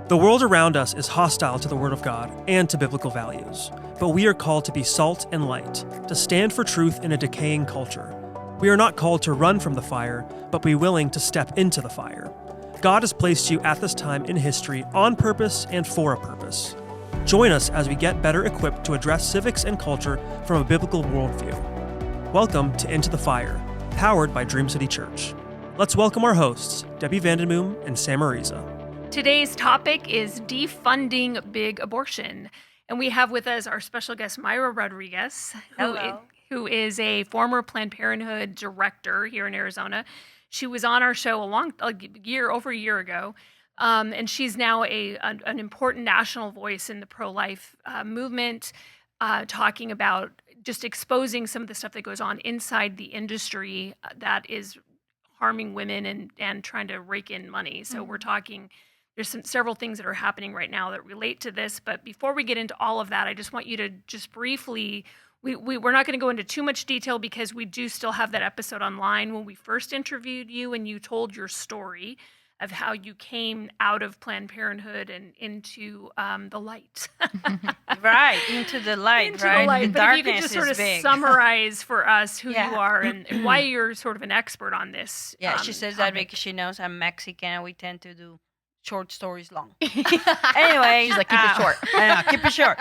The world around us is hostile to the Word of God and to biblical values, but we are called to be salt and light, to stand for truth in a decaying culture. We are not called to run from the fire, but be willing to step into the fire. God has placed you at this time in history on purpose and for a purpose. Join us as we get better equipped to address civics and culture from a biblical worldview. Welcome to Into the Fire, powered by Dream City Church. Let's welcome our hosts, Debi and Sam. Today's topic is defunding big abortion. And we have with us our special guest, Mayra Rodriguez, who is a former Planned Parenthood director here in Arizona. She was on our show over a year ago. And she's now an important national voice in the pro-life movement, talking about just exposing some of the stuff that goes on inside the industry that is harming women and trying to rake in money. So we're talking, there's several things that are happening right now that relate to this. But before we get into all of that, I just want you to just briefly, we're not going to go into too much detail because we do still have that episode online when we first interviewed you and you told your story of how you came out of Planned Parenthood and into the light. Right, into the light, into right? The light. The But darkness if you could just sort of big. summarize for us who you are and why you're sort of an expert on this. Yeah, she says topic. that because she knows I'm Mexican and we tend to do short stories long. Anyway, she's like, keep it short. I know, keep it short.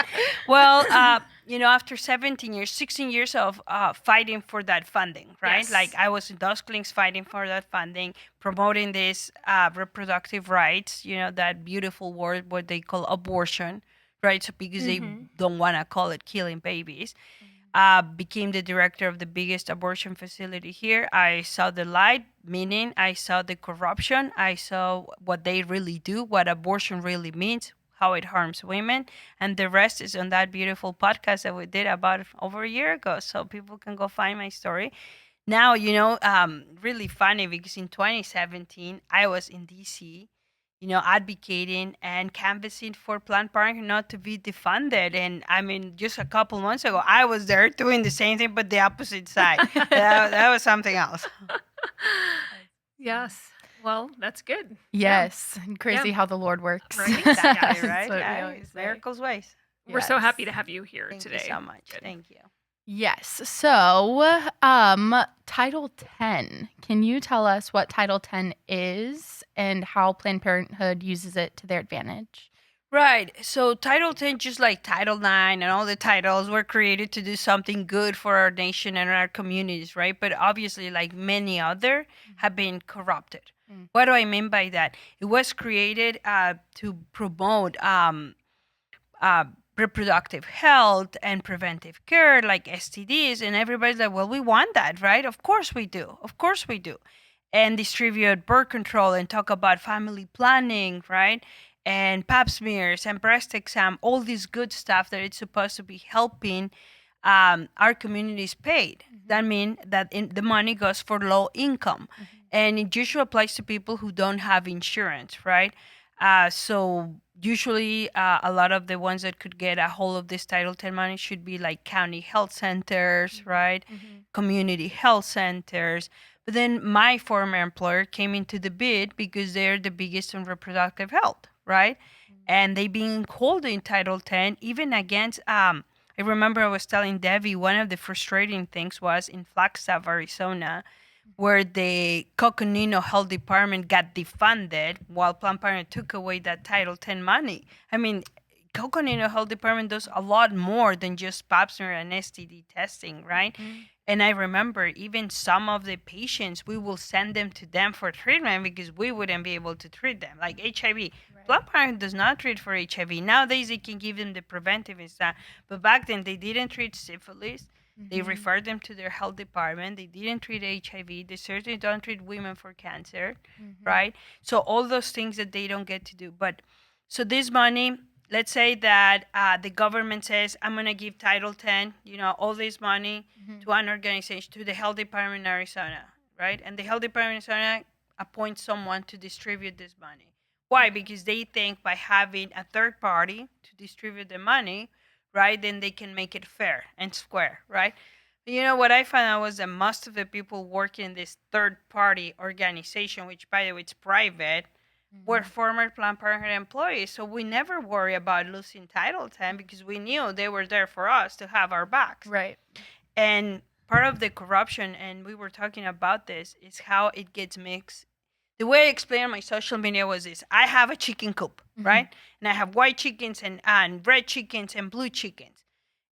Well, after 16 years of fighting for that funding, right? Yes. Like I was in those clinics fighting for that funding, promoting this reproductive rights, that beautiful word, what they call abortion, right? So because they don't want to call it killing babies. Became the director of the biggest abortion facility here. I saw the light, meaning I saw the corruption. I saw what they really do, what abortion really means, how it harms women. And the rest is on that beautiful podcast that we did about over a year ago. So people can go find my story. Now, really funny because in 2017, I was in D.C., advocating and canvassing for Planned Parenthood not to be defunded. And I mean, just a couple months ago, I was there doing the same thing, but the opposite side. that was something else. Yes. Well, that's good. Yes. Crazy how the Lord works. Right? Exactly, right? That's what we Yeah, always say. miracles ways. We're so happy to have you here Thank today. you so much. Good. Thank you. Yes. So, Title 10. Can you tell us what Title 10 is and how Planned Parenthood uses it to their advantage? Right. So Title 10, just like Title 9 and all the titles, were created to do something good for our nation and our communities, right? But obviously, like many other, have been corrupted. What do I mean by that? It was created to promote reproductive health and preventive care like STDs, and everybody's like, well, we want that, right? Of course we do. Of course we do. And distribute birth control and talk about family planning, right? And pap smears and breast exam, all this good stuff that it's supposed to be helping our communities paid. That means that the money goes for low income. And it usually applies to people who don't have insurance, right? So usually a lot of the ones that could get a hold of this Title 10 money should be like county health centers, right? Community health centers. But then my former employer came into the bid because they're the biggest in reproductive health, right? And they've been holding Title 10 even against, I remember I was telling Debbie, one of the frustrating things was in Flagstaff, Arizona, where the Coconino Health Department got defunded while Planned Parenthood took away that Title 10 money. I mean, Coconino Health Department does a lot more than just pap smear and STD testing, right? And I remember even some of the patients, we will send them to them for treatment because we wouldn't be able to treat them, like HIV. Right. Planned Parenthood does not treat for HIV. Nowadays, they can give them the preventive and stuff. But back then, they didn't treat syphilis. They referred them to their health department. They didn't treat HIV. They certainly don't treat women for cancer, right? So all those things that they don't get to do. But so this money, let's say that the government says, I'm going to give Title 10, all this money to an organization, to the health department in Arizona, right? And the health department in Arizona appoints someone to distribute this money. Why? Because they think by having a third party to distribute the money, right, then they can make it fair and square, right? What I found out was that most of the people working in this third-party organization, which, by the way, it's private, were former Planned Parenthood employees. So we never worry about losing Title X because we knew they were there for us to have our backs. Right. And part of the corruption, and we were talking about this, is how it gets mixed. The way I explained on my social media was this. I have a chicken coop, right? And I have white chickens and red chickens and blue chickens.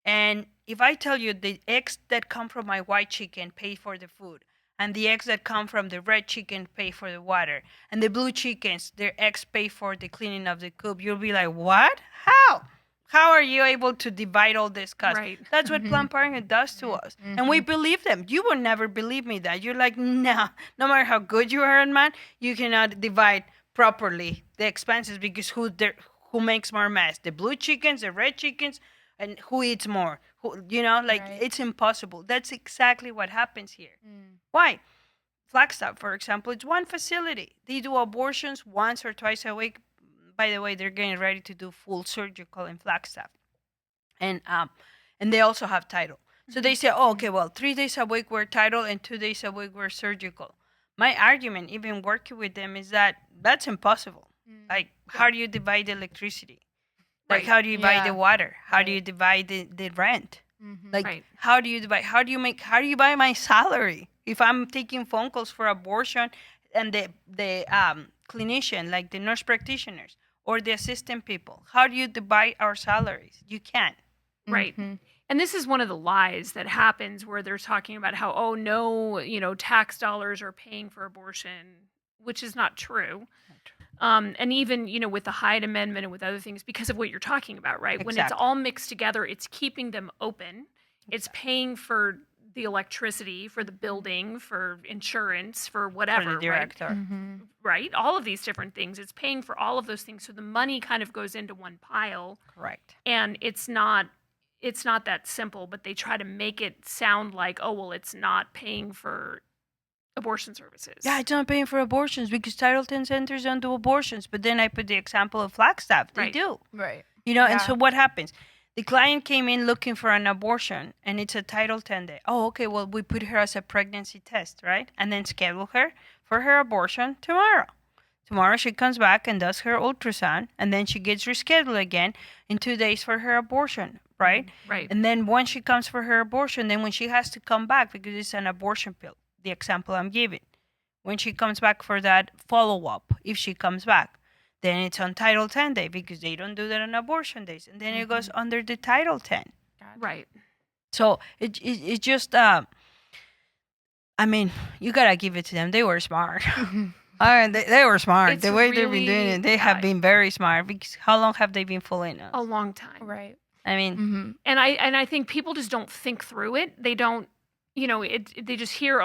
And if I tell you the eggs that come from my white chicken pay for the food, and the eggs that come from the red chicken pay for the water, and the blue chickens, their eggs pay for the cleaning of the coop, you'll be like, what? How? How are you able to divide all this cost? Right. That's what Planned Parenthood does to us. And we believe them. You will never believe me that. You're like, no matter how good you are, man, you cannot divide properly the expenses because who makes more mess? The blue chickens, the red chickens, and who eats more? It's impossible. That's exactly what happens here. Why? Flagstaff, for example, it's one facility. They do abortions once or twice a week. By the way, they're getting ready to do full surgical in Flagstaff. And they also have title. So they say, 3 days a week we're title and 2 days a week we're surgical. My argument, even working with them, is that that's impossible. Like, how do you divide the electricity? Like, how do you divide the water? How do you divide the rent? Like, how do you divide? How do you buy my salary? If I'm taking phone calls for abortion and the clinician, like the nurse practitioners or the assistant people, how do you divide our salaries? You can't. Right. And this is one of the lies that happens where they're talking about how, tax dollars are paying for abortion, which is not true. And even, with the Hyde Amendment and with other things, because of what you're talking about, right? Exactly. When it's all mixed together, it's keeping them open. It's paying for the electricity, for the building, for insurance, for whatever, For the director. right? Right? All of these different things. It's paying for all of those things. So the money kind of goes into one pile. Correct. And it's not that simple, but they try to make it sound like, it's not paying for abortion services. Yeah, it's not paying for abortions because Title X centers don't do abortions. But then I put the example of Flagstaff. They do. Right. And so what happens? The client came in looking for an abortion, and it's a Title X day. Oh, okay, well, we put her as a pregnancy test, right? And then schedule her for her abortion tomorrow. Tomorrow she comes back and does her ultrasound, and then she gets rescheduled again in 2 days for her abortion, right? Right. And then when she comes for her abortion, then when she has to come back, because it's an abortion pill, the example I'm giving, when she comes back for that follow-up, if she comes back, then it's on Title X day because they don't do that on abortion days. And then it goes under the Title X. Right. So it just, you got to give it to them. They were smart. They were smart. It's the way they've been really- doing it, they have been very smart. Because how long have they been fooling us? A long time. Right. I mean, And I think people just don't think through it. They don't, they just hear,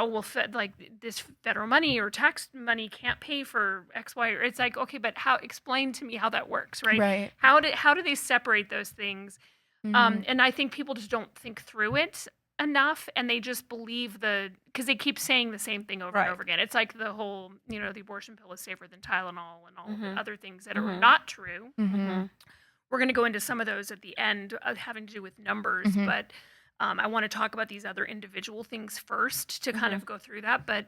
this federal money or tax money can't pay for X, Y, or it's like, okay, but explain to me how that works, right? Right. How do they separate those things? And I think people just don't think through it enough, and they just believe because they keep saying the same thing over and over again. It's like the whole, the abortion pill is safer than Tylenol and all the other things that are not true. We're going to go into some of those at the end, having to do with numbers, but I want to talk about these other individual things first to kind of go through that. But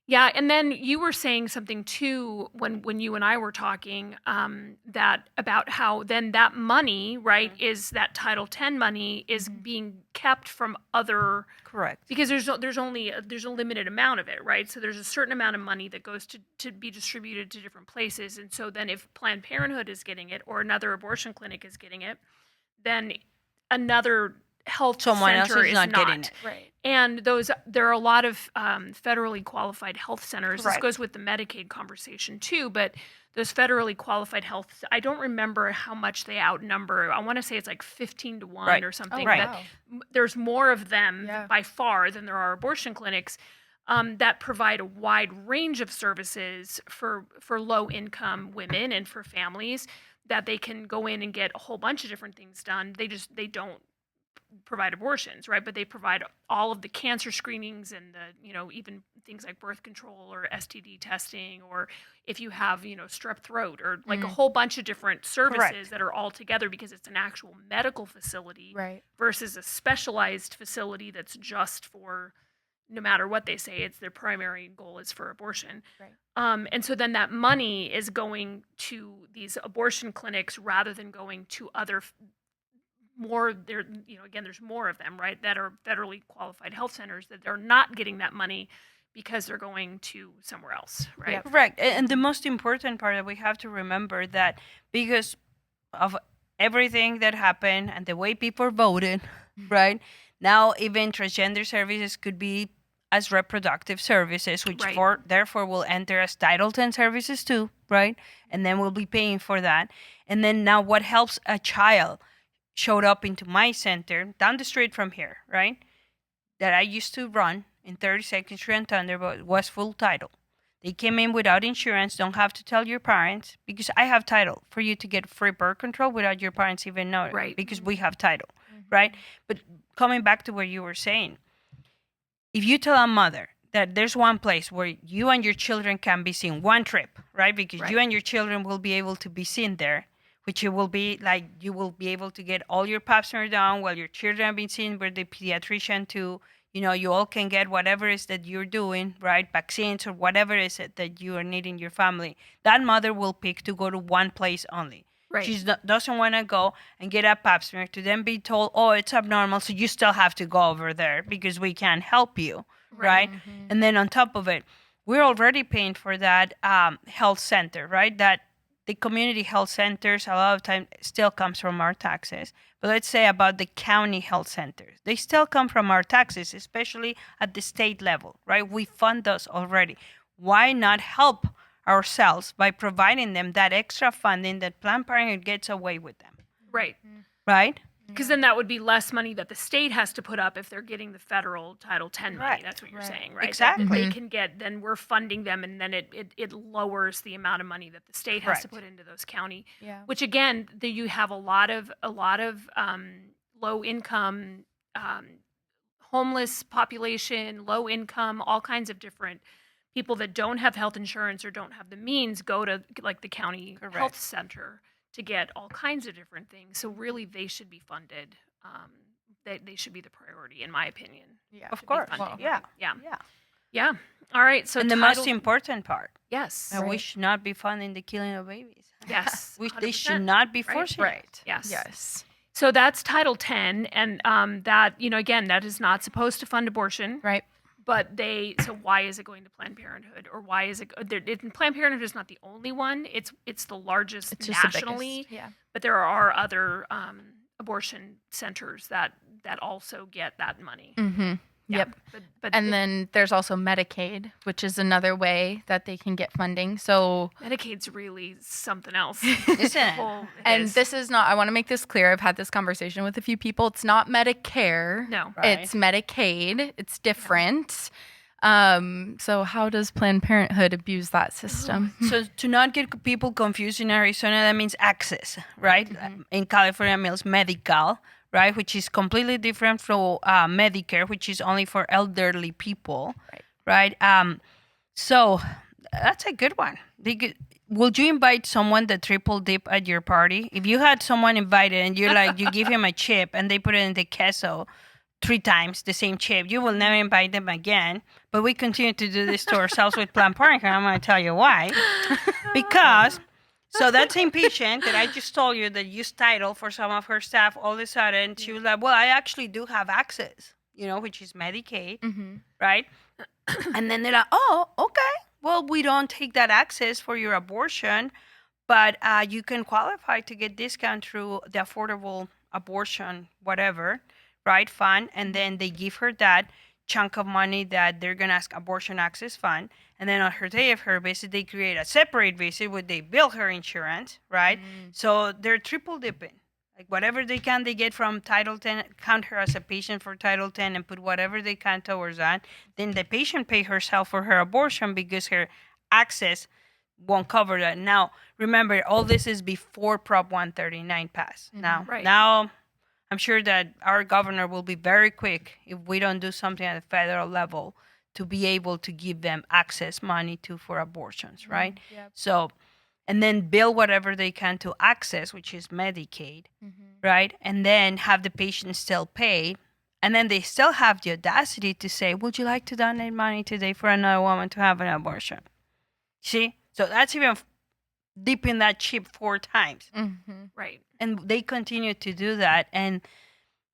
yeah, and then you were saying something too when you and I were talking that about how then that money, right, is that Title X money is being kept from other. correct. Because there's a limited amount of it, right? So there's a certain amount of money that goes to be distributed to different places, and so then if Planned Parenthood is getting it or another abortion clinic is getting it, then another health Someone else center is not getting it. Right. And there are a lot of federally qualified health centers. Correct. This goes with the Medicaid conversation too, but those federally qualified health, I don't remember how much they outnumber. I want to say it's like 15 to 1 or something. right. That there's more of them by far than there are abortion clinics that provide a wide range of services for low-income women and for families that they can go in and get a whole bunch of different things done. They don't provide abortions, right? But they provide all of the cancer screenings and the, even things like birth control or STD testing, or if you have, strep throat or like a whole bunch of different services that are all together because it's an actual medical facility Right. versus a specialized facility that's just for no matter what they say, it's their primary goal is for abortion. Right. And so then that money is going to these abortion clinics rather than going to other more there, again, there's more of them, right, that are federally qualified health centers that they're not getting that money because they're going to somewhere else, right? Yep. Correct. And the most important part that we have to remember that because of everything that happened and the way people voted, right? Now even transgender services could be as reproductive services, which Right. therefore will enter as Title X services too, right? And then we'll be paying for that. And then now what helps a child showed up into my center down the street from here, right? That I used to run in 32nd Street and Thunder, but was full title. They came in without insurance, don't have to tell your parents, because I have title for you to get free birth control without your parents even knowing, Right. because we have title, right? But coming back to what you were saying, if you tell a mother that there's one place where you and your children can be seen, one trip, right? Because Right. you and your children will be able to be seen there, which it will be like you will be able to get all your pap smear done while your children have been seen with the pediatrician too. You all can get whatever it is that you're doing, right? Vaccines or whatever it is that you are needing your family. That mother will pick to go to one place only. Right. She doesn't want to go and get a pap smear to then be told, oh, it's abnormal, so you still have to go over there because we can't help you, right? And then on top of it, we're already paying for that health center, right? That the community health centers a lot of time still comes from our taxes. But let's say about the county health centers, they still come from our taxes, especially at the state level, right? We fund those already. Why not help ourselves by providing them that extra funding that Planned Parenthood gets away with them, Right. right? Because then that would be less money that the state has to put up if they're getting the federal Title X money. Right. That's what you're Right. saying, right? Exactly. That they can get, then we're funding them, and then it lowers the amount of money that the state has to Correct. put into those county. Yeah. Which again, you have a lot of low income, homeless population, low income, all kinds of different people that don't have health insurance or don't have the means go to like the county Correct. health center to get all kinds of different things. So really, they should be funded. They should be the priority, in my opinion. Yeah. Of Should be course. funding. Yeah. Yeah. Yeah. Yeah. All right. So And the most important part, yes. we should not be funding the killing of babies. Yes. They should 100%. not be Right. forcing it. Right. Yes. Yes. So that's Title X, and that again, that is not supposed to fund abortion. Right. But so why is it going to Planned Parenthood, or why is it? Planned Parenthood is not the only one. It's the largest It's just the nationally. biggest. Yeah. But there are other abortion centers that also get that money. Mm-hmm. Yeah. Yep. But And then there's also Medicaid, which is another way that they can get funding. So, Medicaid's really something else. Isn't it? and this is not, I want to make this clear. I've had this conversation with a few people. It's not Medicare. No. Right. It's Medicaid. It's different. So how does Planned Parenthood abuse that system? So to not get people confused in Arizona, that means access, right? In California, it means medical, right? Which is completely different from Medicare, which is only for elderly people, right? So that's a good one. Would you invite someone that triple dip at your party? If you had someone invited and you're like, you give him a chip and they put it in the queso 3 times the same chip, you will never invite them again. But we continue to do this to ourselves with Planned Parenthood. I'm going to tell you why. Because, so that same patient that I just told you that used title for some of her staff, all of a sudden she was like, well, I actually do have access, which is Medicaid, right? And then they're like, oh, okay. Well, we don't take that access for your abortion, but you can qualify to get discount through the affordable abortion, whatever, right, fund. And then they give her that chunk of money that they're going to ask abortion access fund. And then on her day of her visit, they create a separate visit where they bill her insurance, right? So they're triple dipping. Like whatever they can, they get from Title X, count her as a patient for Title X and put whatever they can towards that. Then the patient pay herself for her abortion because her access won't cover that. Now, remember, all this is before Prop 139 passed. Now, I'm sure that our governor will be very quick if we don't do something at the federal level to be able to give them access money for abortions, right? So, and then bill whatever they can to access, which is Medicaid, right? And then have the patient still pay And then they still have the audacity to say, would you like to donate money today for another woman to have an abortion? See? So that's even dipping that chip 4 times. Mm-hmm. Right. And they continue to do that. And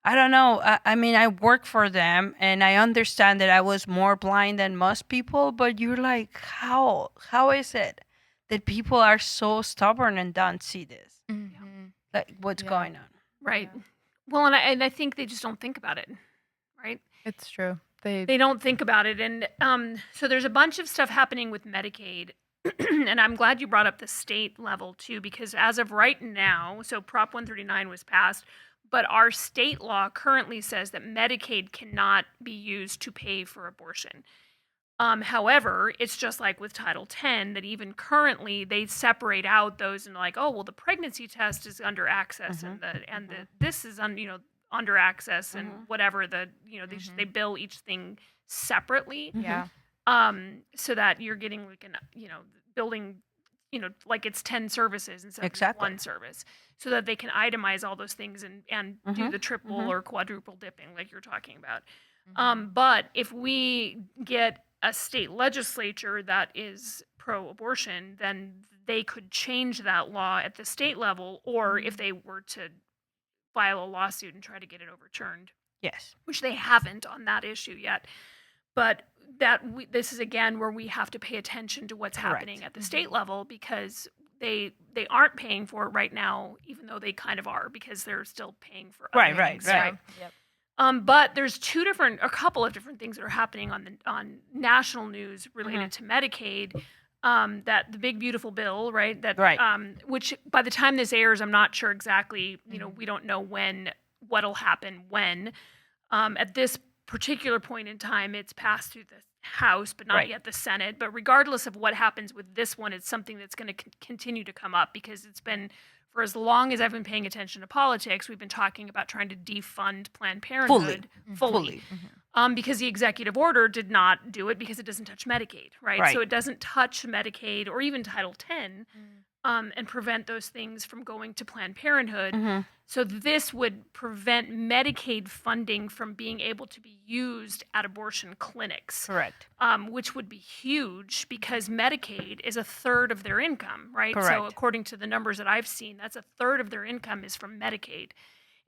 I don't know. I mean, I work for them, and I understand that I was more blind than most people, but you're like, how is it that people are so stubborn and don't see this? Mm-hmm. Like, what's going on? Right. Well, and I think they just don't think about it, right? It's true. They don't think about it. And so there's a bunch of stuff happening with Medicaid. And I'm glad you brought up the state level, too, because as of right now, so Prop 139 was passed, but our state law currently says that Medicaid cannot be used to pay for abortion. However, it's just like with Title X that even currently they separate out those and like, oh, well, the pregnancy test is under access and this is under access and whatever they bill each thing separately. Yeah. So that you're getting like building, like it's 10 services instead of one service, so that they can itemize all those things and do the triple or quadruple dipping like you're talking about. But if we get a state legislature that is pro-abortion, then they could change that law at the state level, or if they were to file a lawsuit and try to get it overturned. Yes. Which they haven't on that issue yet. But this is, again, where we have to pay attention to what's happening at the state level, because they aren't paying for it right now, even though they kind of are, because they're still paying for other things. Right. Yep. But there's a couple of different things that are happening on national news related to Medicaid. That the big beautiful bill, right? Which by the time this airs, I'm not sure exactly. We don't know what'll happen when. At this particular point in time, it's passed through the House, but not yet the Senate. But regardless of what happens with this one, it's something that's going to continue to come up, because it's been, for as long as I've been paying attention to politics, we've been talking about trying to defund Planned Parenthood fully. Because the executive order did not do it, because it doesn't touch Medicaid, right? So it doesn't touch Medicaid or even Title X and prevent those things from going to Planned Parenthood. So this would prevent Medicaid funding from being able to be used at abortion clinics. Correct. Which would be huge, because Medicaid is a third of their income, right? Correct. So according to the numbers that I've seen, that's a third of their income is from Medicaid.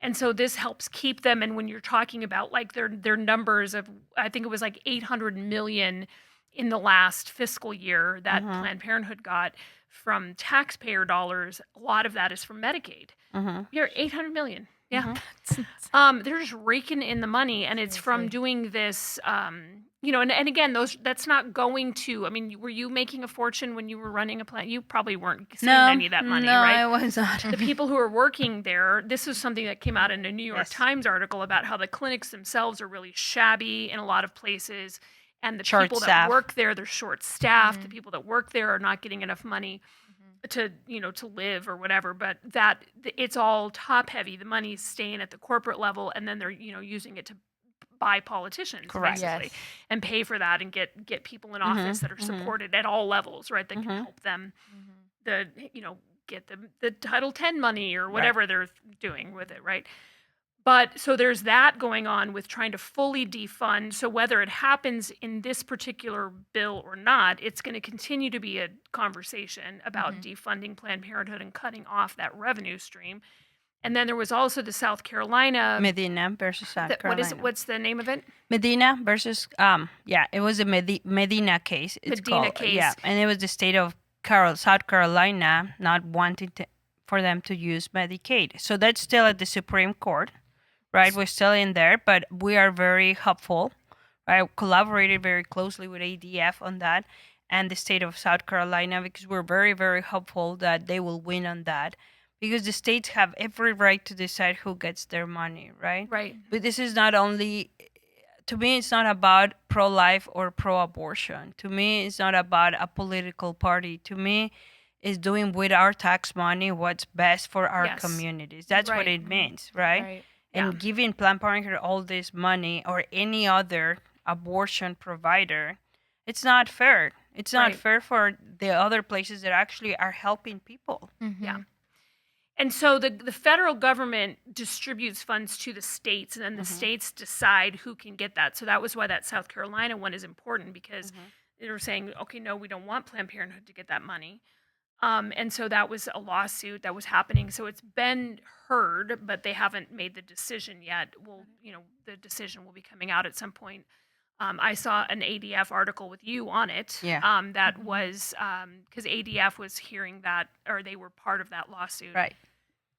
And so this helps keep them. And when you're talking about like their numbers of, I think it was like 800 million in the last fiscal year that Planned Parenthood got from taxpayer dollars, a lot of that is from Medicaid. You're 800 million. Yeah. They're just raking in the money, and it's from doing this, and again, that's not going to, I mean, were you making a fortune when you were running a plant? You probably weren't seeing any of that money, right? No, I was not. The people who are working there, this was something that came out in a New York Times article about how the clinics themselves are really shabby in a lot of places. And the people that work there, they're short-staffed. The people that work there are not getting enough money to live or whatever. But it's all top-heavy. The money's staying at the corporate level, and then they're using it to buy politicians, basically, and pay for that, and get people in office that are supported at all levels, right? That can help them, get the Title X money or whatever they're doing with it, right? But so there's that going on with trying to fully defund. So whether it happens in this particular bill or not, it's going to continue to be a conversation about defunding Planned Parenthood and cutting off that revenue stream. And then there was also the South Carolina Medina versus South Carolina. What's the name of it? Medina versus it was a Medina case. It's called case. Yeah, and it was the state of South Carolina not wanting for them to use Medicaid. So that's still at the Supreme Court. Right, we're still in there, but we are very helpful. I collaborated very closely with ADF on that and the state of South Carolina, because we're very, very hopeful that they will win on that, because the states have every right to decide who gets their money, right? Right. But this is not only, to me, it's not about pro-life or pro-abortion. To me, it's not about a political party. To me, it's doing with our tax money what's best for our communities. That's what it means, right? And giving Planned Parenthood all this money or any other abortion provider, it's not fair. It's not fair for the other places that actually are helping people. Yeah. And so the federal government distributes funds to the states, and then the states decide who can get that. So that was why that South Carolina one is important, because they were saying, okay, no, we don't want Planned Parenthood to get that money. And so that was a lawsuit that was happening. So it's been heard, but they haven't made the decision yet. Well, the decision will be coming out at some point. I saw an ADF article with you on it. Yeah. That was because ADF was hearing that, or they were part of that lawsuit. Right.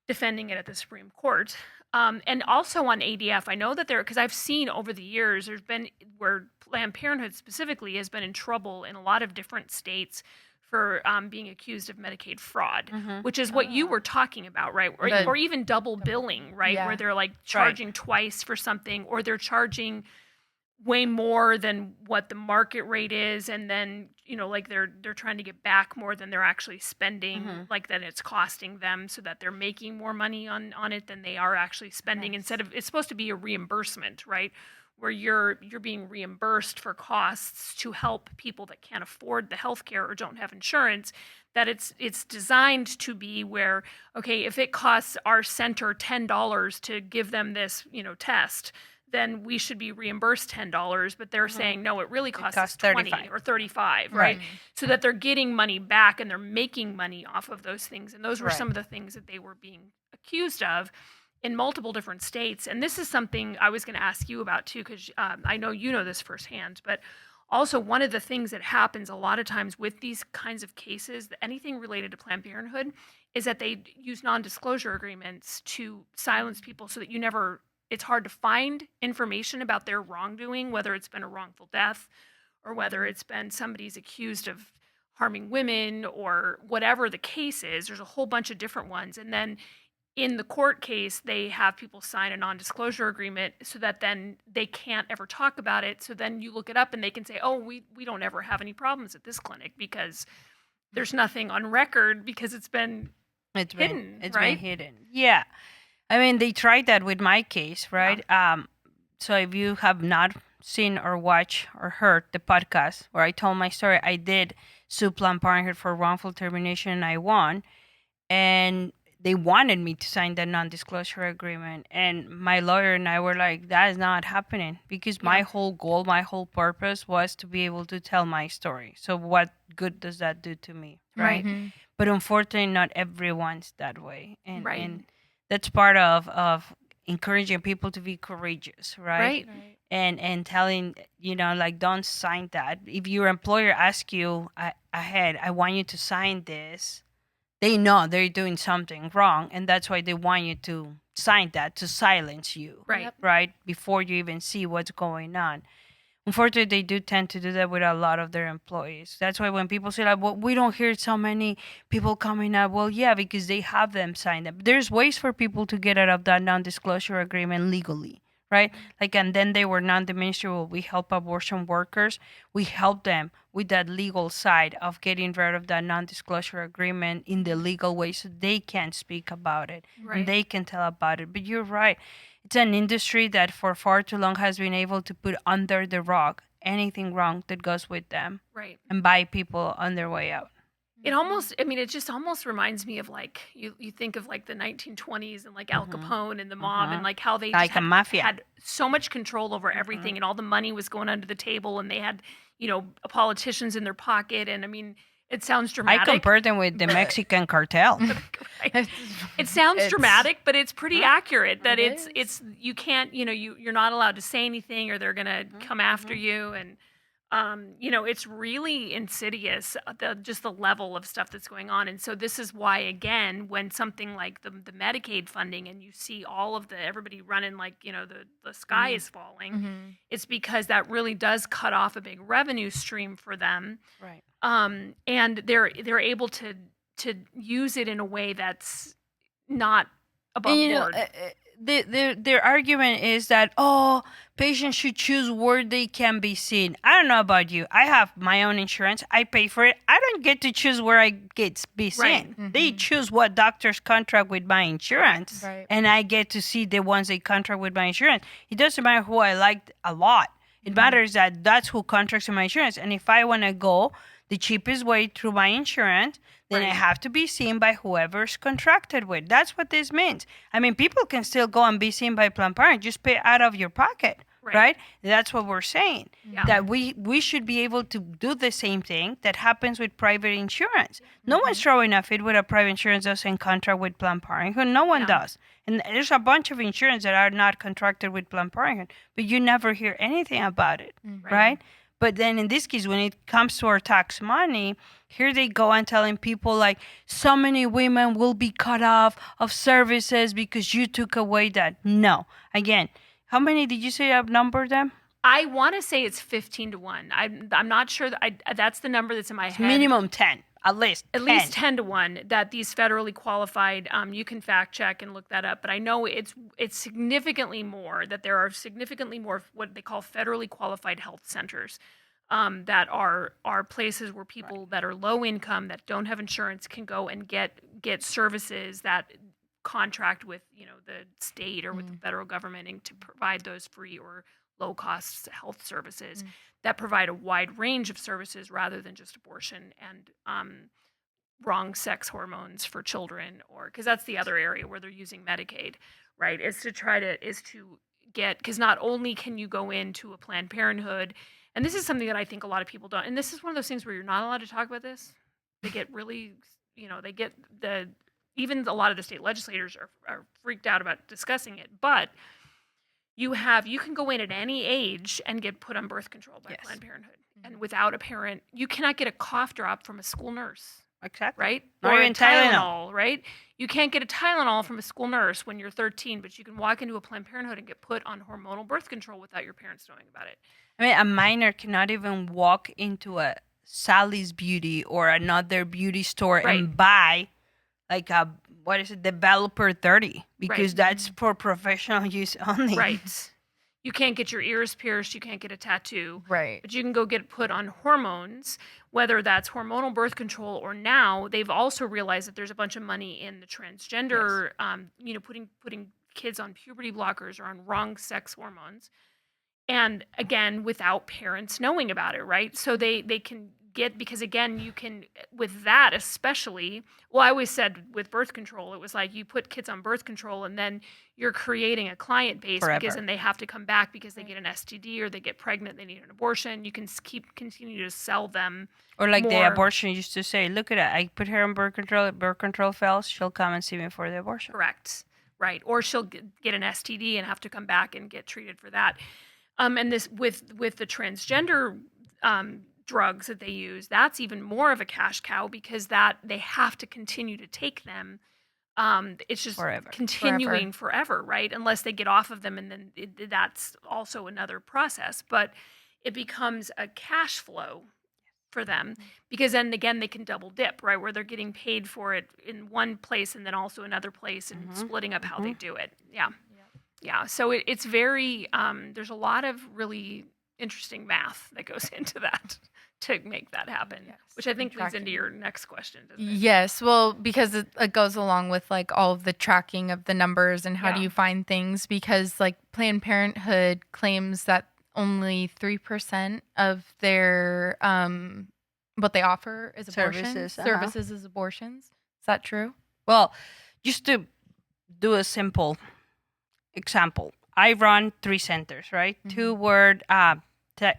Defending it at the Supreme Court. And also on ADF, I know that because I've seen over the years, there's been where Planned Parenthood specifically has been in trouble in a lot of different states for being accused of Medicaid fraud, which is what you were talking about, right? Or even double billing, right? Yeah. Where they're like charging twice for something, or they're charging way more than what the market rate is, and then like they're trying to get back more than they're actually spending, like that it's costing them, so that they're making more money on it than they are actually spending. Instead of, it's supposed to be a reimbursement, right, where you're being reimbursed for costs to help people that can't afford the healthcare or don't have insurance. That it's designed to be where, okay, if it costs our center $10 to give them this test, then we should be reimbursed $10, but they're saying, no, it really costs us 20 or 35, right? So that they're getting money back and they're making money off of those things. And those were some of the things that they were being accused of in multiple different states. And this is something I was going to ask you about too, because I know you know this firsthand, but also one of the things that happens a lot of times with these kinds of cases, anything related to Planned Parenthood, is that they use non-disclosure agreements to silence people so that it's hard to find information about their wrongdoing, whether it's been a wrongful death or whether it's been somebody's accused of harming women or whatever the case is. There's a whole bunch of different ones. And then in the court case, they have people sign a non-disclosure agreement so that then they can't ever talk about it. So then you look it up and they can say, oh, we don't ever have any problems at this clinic because there's nothing on record because it's been hidden. It's been hidden. Yeah. I mean, they tried that with my case, right? Yeah. So if you have not seen or watched or heard the podcast where I told my story, I did sue Planned Parenthood for wrongful termination and I won. And they wanted me to sign that non-disclosure agreement. And my lawyer and I were like, that is not happening because my whole goal, my whole purpose was to be able to tell my story. So what good does that do to me, right? But unfortunately, not everyone's that way. And that's part of encouraging people to be courageous, right? And telling, like, don't sign that. If your employer asks you ahead, I want you to sign this, they know they're doing something wrong. And that's why they want you to sign that to silence you, right? Before you even see what's going on. Unfortunately, they do tend to do that with a lot of their employees. That's why when people say, like, well, we don't hear so many people coming up. Well, yeah, because they have them sign them. There's ways for people to get out of that non-disclosure agreement legally, right? Like, and then they were non-demonstrable. We help abortion workers. We help them with that legal side of getting rid of that non-disclosure agreement in the legal way so they can speak about it. And they can tell about it. But you're right. It's an industry that for far too long has been able to put under the rug anything wrong that goes with them. And buy people on their way out. It just almost reminds me of like, you think of like the 1920s and like Al Capone and the mob and like how they like a mafia had so much control over everything and all the money was going under the table and they had, politicians in their pocket. And I mean, it sounds dramatic. I compare them with the Mexican cartel. It sounds dramatic, but it's pretty accurate that it's you can't, you're not allowed to say anything or they're going to come after you. And, it's really insidious, just the level of stuff that's going on. And so this is why, again, when something like the Medicaid funding and you see all of everybody running like, the sky is falling, it's because that really does cut off a big revenue stream for them. Right. And they're able to use it in a way that's not above board. Their argument is that, patients should choose where they can be seen. I don't know about you. I have my own insurance. I pay for it. I don't get to choose where I be seen. They choose what doctors contract with my insurance. And I get to see the ones they contract with my insurance. It doesn't matter who I like a lot. It matters that that's who contracts with my insurance. And if I want to go the cheapest way through my insurance, then Right. it have to be seen by whoever's contracted with. That's what this means. I mean, people can still go and be seen by Planned Parenthood. Just pay out of your pocket, right? That's what we're saying. Yeah. That we should be able to do the same thing that happens with private insurance. No one's throwing a fit with a private insurance that's in contract with Planned Parenthood. No one does. And there's a bunch of insurance that are not contracted with Planned Parenthood, but you never hear anything about it, right? But then in this case, when it comes to our tax money, here they go and telling people like, so many women will be cut off of services because you took away that. No. Again, how many did you say I've numbered them? I want to say it's 15 to 1. I'm not sure that's the number that's in my head. Minimum 10, at least. At least 10 to 1 that these federally qualified, you can fact check and look that up, but I know it's significantly more, that there are significantly more what they call federally qualified health centers that are places where people that are low income, that don't have insurance, can go and get services that contract with, the state or with the federal government, and to provide those free or low cost health services that provide a wide range of services rather than just abortion and wrong sex hormones for children, or because that's the other area where they're using Medicaid, right? Is to get, because not only can you go into a Planned Parenthood, and this is something that I think a lot of people don't, and this is one of those things where you're not allowed to talk about this. They get really, even a lot of the state legislators are freaked out about discussing it, but you can go in at any age and get put on birth control by Planned Parenthood. And without a parent, you cannot get a cough drop from a school nurse. Exactly. Right? Not Or even a Tylenol. right? You can't get a Tylenol from a school nurse when you're 13, but you can walk into a Planned Parenthood and get put on hormonal birth control without your parents knowing about it. I mean, a minor cannot even walk into a Sally's Beauty or another beauty store and buy like a, Developer 30, because that's for professional use only. Right. You can't get your ears pierced. You can't get a tattoo. Right. But you can go get put on hormones, whether that's hormonal birth control, or now they've also realized that there's a bunch of money in the transgender, putting kids on puberty blockers or on wrong sex hormones. And again, without parents knowing about it, right? So they can get, because again, you can, with that especially, well, I always said with birth control, it was like you put kids on birth control and then you're creating a client base Forever. because then they have to come back because they get an STD or they get pregnant, they need an abortion. You can continue to sell them. Or like the more. abortion used to say, look at it, I put her on birth control, if birth control fails, she'll come and see me for the abortion. Correct. Right. Or she'll get an STD and have to come back and get treated for that. And this with the transgender drugs that they use, that's even more of a cash cow, because that they have to continue to take them. It's just continuing forever, right? Unless they get off of them, and then that's also another process. But it becomes a cash flow for them, because then again they can double dip, right? Where they're getting paid for it in one place and then also another place, and splitting up how they do it. Yeah. So it's very, there's a lot of really interesting math that goes into that to make that happen, which I think leads into your next question, doesn't it? Yes, well, because it goes along with like all of the tracking of the numbers and how do you find things, because like Planned Parenthood claims that only 3% of their what they offer is abortions. Services is abortions. Is that true? Well, just to do a simple example, I run 3 centers, right? 2 were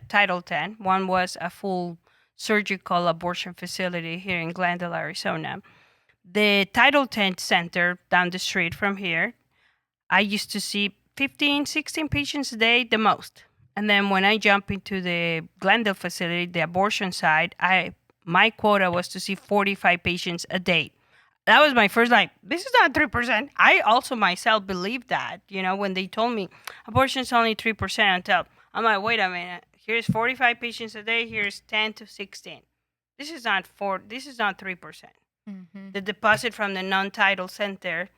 Title 10. One was a full surgical abortion facility here in Glendale, Arizona. The Title 10 center down the street from here, I used to see 15, 16 patients a day, the most. And then when I jump into the Glendale facility, the abortion side, my quota was to see 45 patients a day. That was my first, this is not 3%. I also myself believed that, when they told me abortion is only 3%, until I'm like, wait a minute, here's 45 patients a day, here's 10 to 16. This is not 3%. The deposit from the non-title center,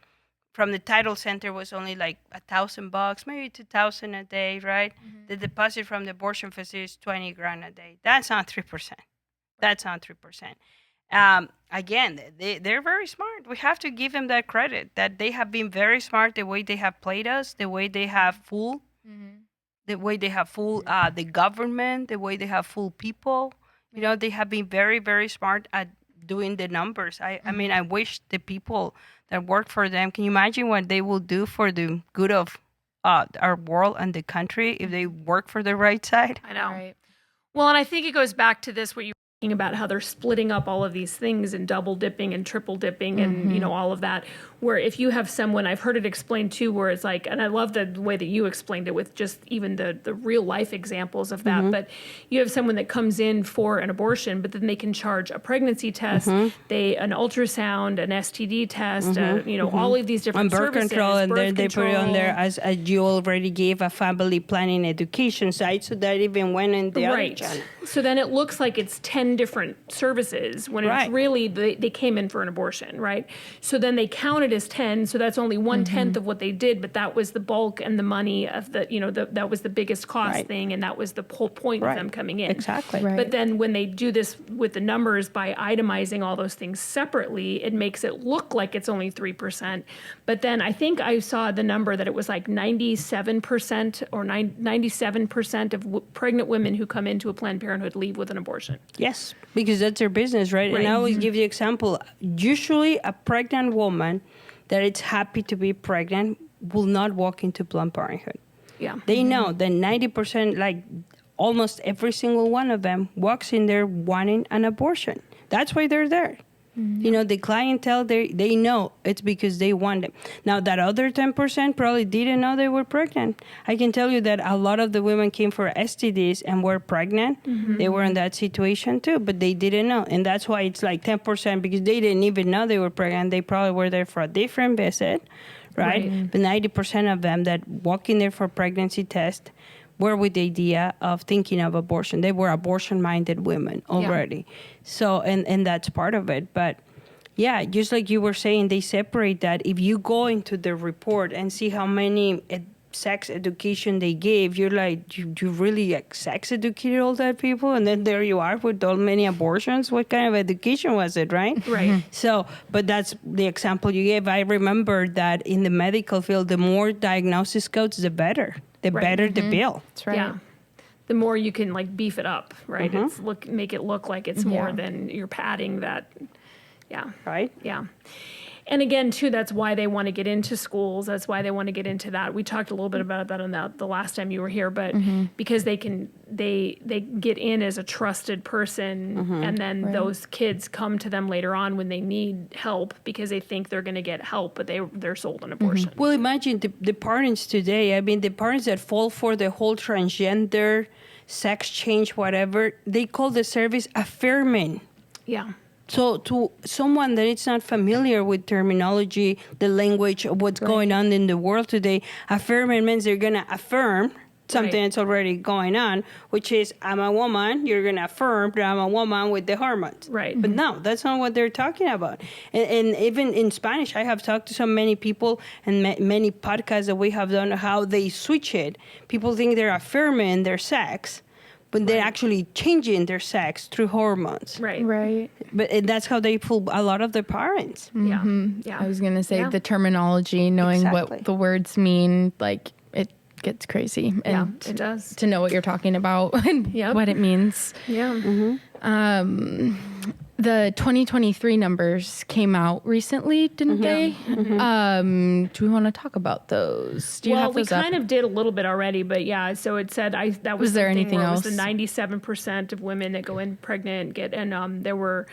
from the title center was only like $1,000, maybe $2,000 a day, right? The deposit from the abortion facility is $20,000 a day. That's not 3%. That's not 3%. Again, they're very smart. We have to give them that credit, that they have been very smart, the way they have played us, the way they have fooled, the way they have fooled the government, the way they have fooled people. They have been very, very smart at doing the numbers. I mean, I wish the people that work for them, can you imagine what they will do for the good of our world and the country if they work for the right side? I know. Right. Well, and I think it goes back to this, what you were talking about, how they're splitting up all of these things and double dipping and triple dipping and, all of that. Where if you have someone, I've heard it explained too, where it's like, and I love the way that you explained it with just even the real life examples of that. But you have someone that comes in for an abortion, but then they can charge a pregnancy test, an ultrasound, an STD test, all of these different birth services. control, and then they put it on control. there as you already gave a family planning education site, so that even went in the other channel. So then it looks like it's 10 different services when it's really they came in for an abortion, right? So then they counted as 10, so that's only 1/10 of what they did, but that was the bulk and the money of that was the biggest cost thing, and that was the whole point of them coming in. Exactly. Right. But then when they do this with the numbers by itemizing all those things separately, it makes it look like it's only 3%. But then I think I saw the number that it was like 97% or 97% of pregnant women who come into a Planned Parenthood leave with an abortion. Yes, because that's their business, right? And I always give you example. Usually a pregnant woman that is happy to be pregnant will not walk into Planned Parenthood. Yeah. They know that 90%, like almost every single one of them, walks in there wanting an abortion. That's why they're there. The clientele, they know it's because they want it. Now, that other 10% probably didn't know they were pregnant. I can tell you that a lot of the women came for STDs and were pregnant. They were in that situation too, but they didn't know. And that's why it's like 10%, because they didn't even know they were pregnant. They probably were there for a different visit, right? But 90% of them that walk in there for pregnancy test were with the idea of thinking of abortion. They were abortion-minded women already. So, and that's part of it. But yeah, just like you were saying, they separate that. If you go into the report and see how many sex education they gave, you're like, you really sex educated all that people? And then there you are with all many abortions. What kind of education was it, right? Right. So, but that's the example you gave. I remember that in the medical field, the more diagnosis codes, the better. The better the bill. That's right. Yeah. The more you can beef it up, right? It's make it look like it's more than you're padding that. Yeah. Right? Yeah. And again, too, that's why they want to get into schools. That's why they want to get into that. We talked a little bit about that on the last time you were here, but because they get in as a trusted person, and then those kids come to them later on when they need help because they think they're going to get help, but they're sold an abortion. Well, imagine the parents today. I mean, the parents that fall for the whole transgender, sex change, whatever, they call the service affirming. Yeah. So to someone that is not familiar with terminology, the language of what's going on in the world today, affirming means they're going to affirm something that's already going on, which is, I'm a woman, you're going to affirm that I'm a woman with the hormones. Right. But no, that's not what they're talking about. And even in Spanish, I have talked to so many people and many podcasts that we have done how they switch it. People think they're affirming their sex, but they're actually changing their sex through hormones. Right. Right. But that's how they fool a lot of the parents. Yeah. Yeah. I was going to say the terminology, knowing Exactly. what the words mean, like it gets crazy. And it does. to know what you're talking about and what it means. Yeah. The 2023 numbers came out recently, didn't they? Do we want to talk about those? Do you have we those up? kind of did a little bit already, but yeah. So it said that was there something anything where else? It was the 97% of women that go in pregnant get, and there were.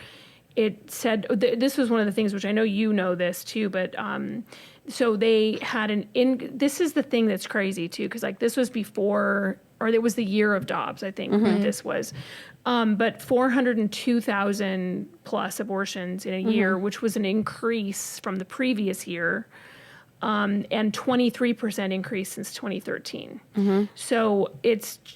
It said this was one of the things which I know you know this too, but so they had this is the thing that's crazy too, because this was before, or it was the year of Dobbs, I think this was. But 402,000 plus abortions in a year, which was an increase from the previous year, and 23% increase since 2013. So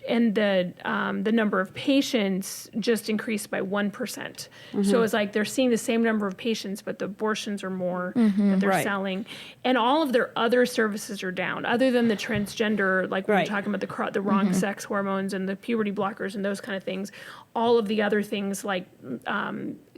and the number of patients just increased by 1%. So it's like they're seeing the same number of patients, but the abortions are more that they're selling, and all of their other services are down, other than the transgender, like when we're talking about the wrong sex hormones and the puberty blockers and those kind of things. all of the other things like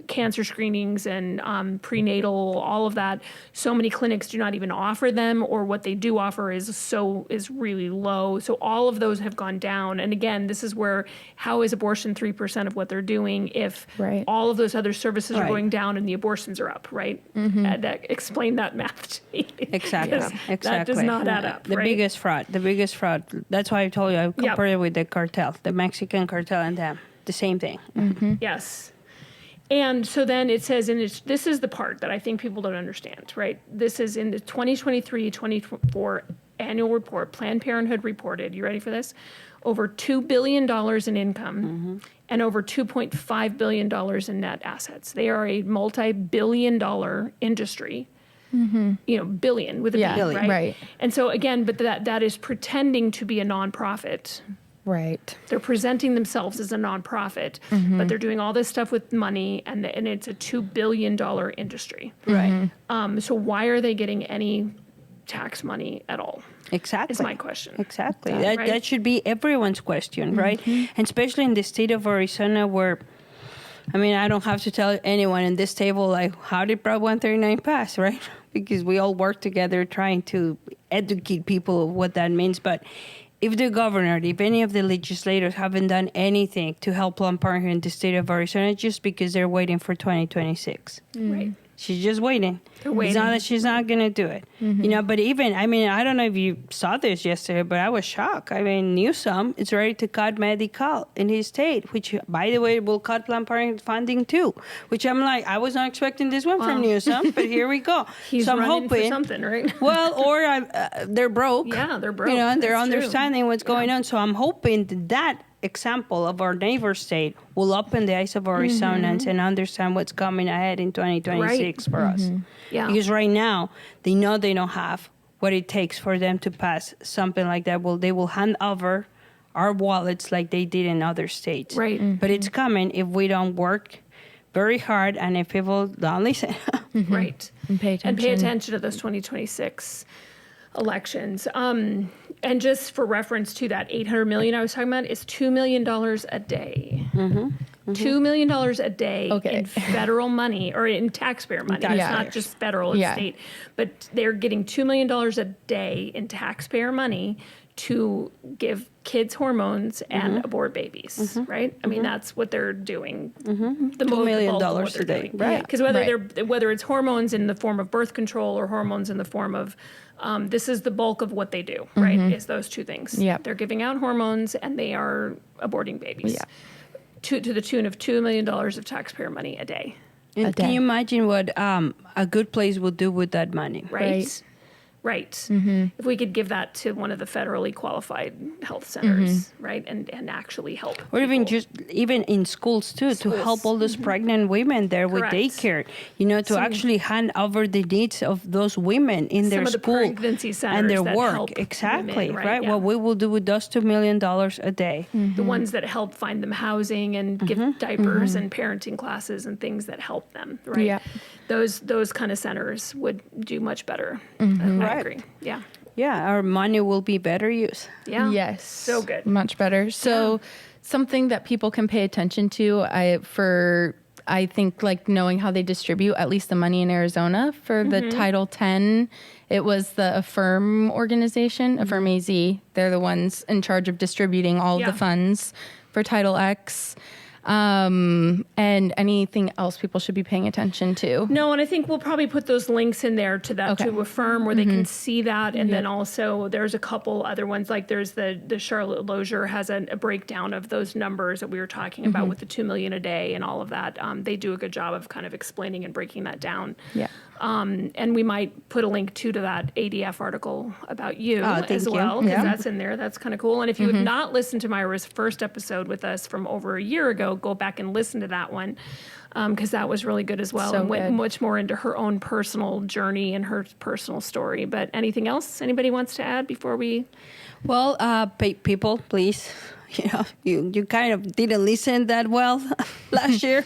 cancer screenings and prenatal, all of that. So many clinics do not even offer them, or what they do offer is really low. So all of those have gone down. And again, this is where, how is abortion 3% of what they're doing if all of those other services are going down and the abortions are up, right? Explain that math to me. Exactly. That does not add up. The biggest fraud. That's why I told you I compared it with the cartel, the Mexican cartel, and them. The same thing. Yes. And so then it says, this is the part that I think people don't understand, right? This is in the 2023-24 annual report, Planned Parenthood reported, you ready for this? Over $2 billion in income and over $2.5 billion in net assets. They are a multi-billion-dollar industry. Billion with a B, right? And so again, but that is pretending to be a nonprofit. Right. They're presenting themselves as a nonprofit, but they're doing all this stuff with money, and it's a $2 billion industry. Right. So why are they getting any tax money at all? Exactly. Is my question. Exactly. That should be everyone's question, right? And especially in the state of Arizona where, I mean, I don't have to tell anyone in this table, like, how did Prop 139 pass, right? Because we all work together trying to educate people of what that means. But if the governor, if any of the legislators haven't done anything to help Planned Parenthood in the state of Arizona, just because they're waiting for 2026. Right. She's just waiting. They're waiting. It's not that she's not going to do it. But even, I mean, I don't know if you saw this yesterday, but I was shocked. I mean, Newsom is ready to cut Medi-Cal in his state, which, by the way, will cut Planned Parenthood funding too, which I'm like, I was not expecting this one from Newsom, but here we go. He's running for something, right? Well, or they're broke. Yeah, they're broke. And they're That's understanding what's going on. So I'm hoping that example of our neighbor state will open the eyes of Arizonans and understand what's coming ahead in 2026 for us. Yeah. Because right now, they know they don't have what it takes for them to pass something like that. Well, they will hand over our wallets like they did in other states. Right. But it's coming if we don't work very hard and if people don't listen. Right. And pay attention. And pay attention to those 2026 elections. And just for reference to that $800 million I was talking about, it's $2 million a day. $2 million a day in federal money or in taxpayer money. It's not just federal, it's state. But they're getting $2 million a day in taxpayer money to give kids hormones and abort babies, right? I mean, that's what they're doing. The $2 million a day, right? Because whether it's hormones in the form of birth control or hormones in the form of this is the bulk of what they do, right? Is those two things. They're giving out hormones and they are aborting babies to the tune of $2 million of taxpayer money a day. And can you imagine what a good place would do with that money? Right. If we could give that to one of the federally qualified health centers, right, and actually help. Or even in schools too, to help all those pregnant women there with daycare, to actually hand over the needs of those women in their school the pregnancy centers and their that work. Help Exactly, women, right? Yeah. What we will do with those $2 million a day. The ones that help find them housing and give diapers and parenting classes and things that help them, right? Yeah. Those kind of centers would do much better. I agree. Yeah. Yeah, our money will be better used. Yeah. Yes. So good. Much better. So something that people can pay attention to, I think like knowing how they distribute at least the money in Arizona for the Title X. It was the Affirm organization, Affirm AZ. They're the ones in charge of distributing all of the funds for Title X. And anything else people should be paying attention to? No, and I think we'll probably put those links in there to that to Affirm where they can see that. And then also there's a couple other ones, like there's the Charlotte Lozier has a breakdown of those numbers that we were talking about with the $2 million a day and all of that. They do a good job of kind of explaining and breaking that down. Yeah. And we might put a link to that ADF article about you as well, because that's in there. That's kind of cool. And if you have not listened to Mayra's first episode with us from over a year ago, go back and listen to that one, because that was really good as well, and went much more into her own personal journey and her personal story. But anything else anybody wants to add before we? Well, people, please. You kind of didn't listen that well last year.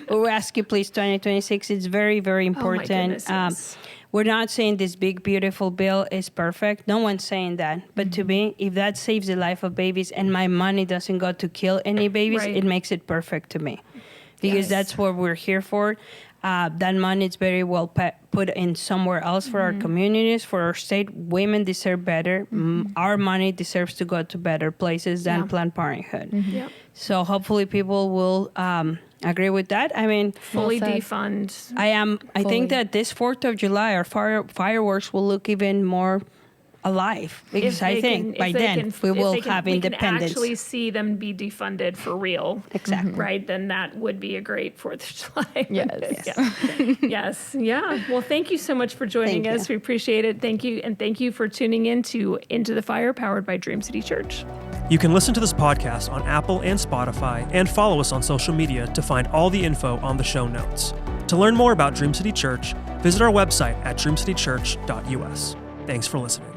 But we ask you, please, 2026. It's very, very important. Oh, my goodness, yes. we're not saying this big, beautiful bill is perfect. No one's saying that. But to me, if that saves the life of babies and my money doesn't go to kill any babies, it makes it perfect to me. Because that's what we're here for. That money is very well put in somewhere else for our communities, for our state. Women deserve better. Our money deserves to go to better places than Planned Parenthood. So hopefully people will agree with that. I mean, fully defund. I think that this 4th of July, our fireworks will look even more alive, because I think by then we will have independence. We can actually see them be defunded for real. Exactly. Right? Then that would be a great 4th of July. Yes. Yes. Yeah. Well, thank you so much for joining us. We appreciate it. Thank you. And thank you for tuning in to Into the Fire, powered by Dream City Church. You can listen to this podcast on Apple and Spotify, and follow us on social media to find all the info on the show notes. To learn more about Dream City Church, visit our website at dreamcitychurch.us. Thanks for listening.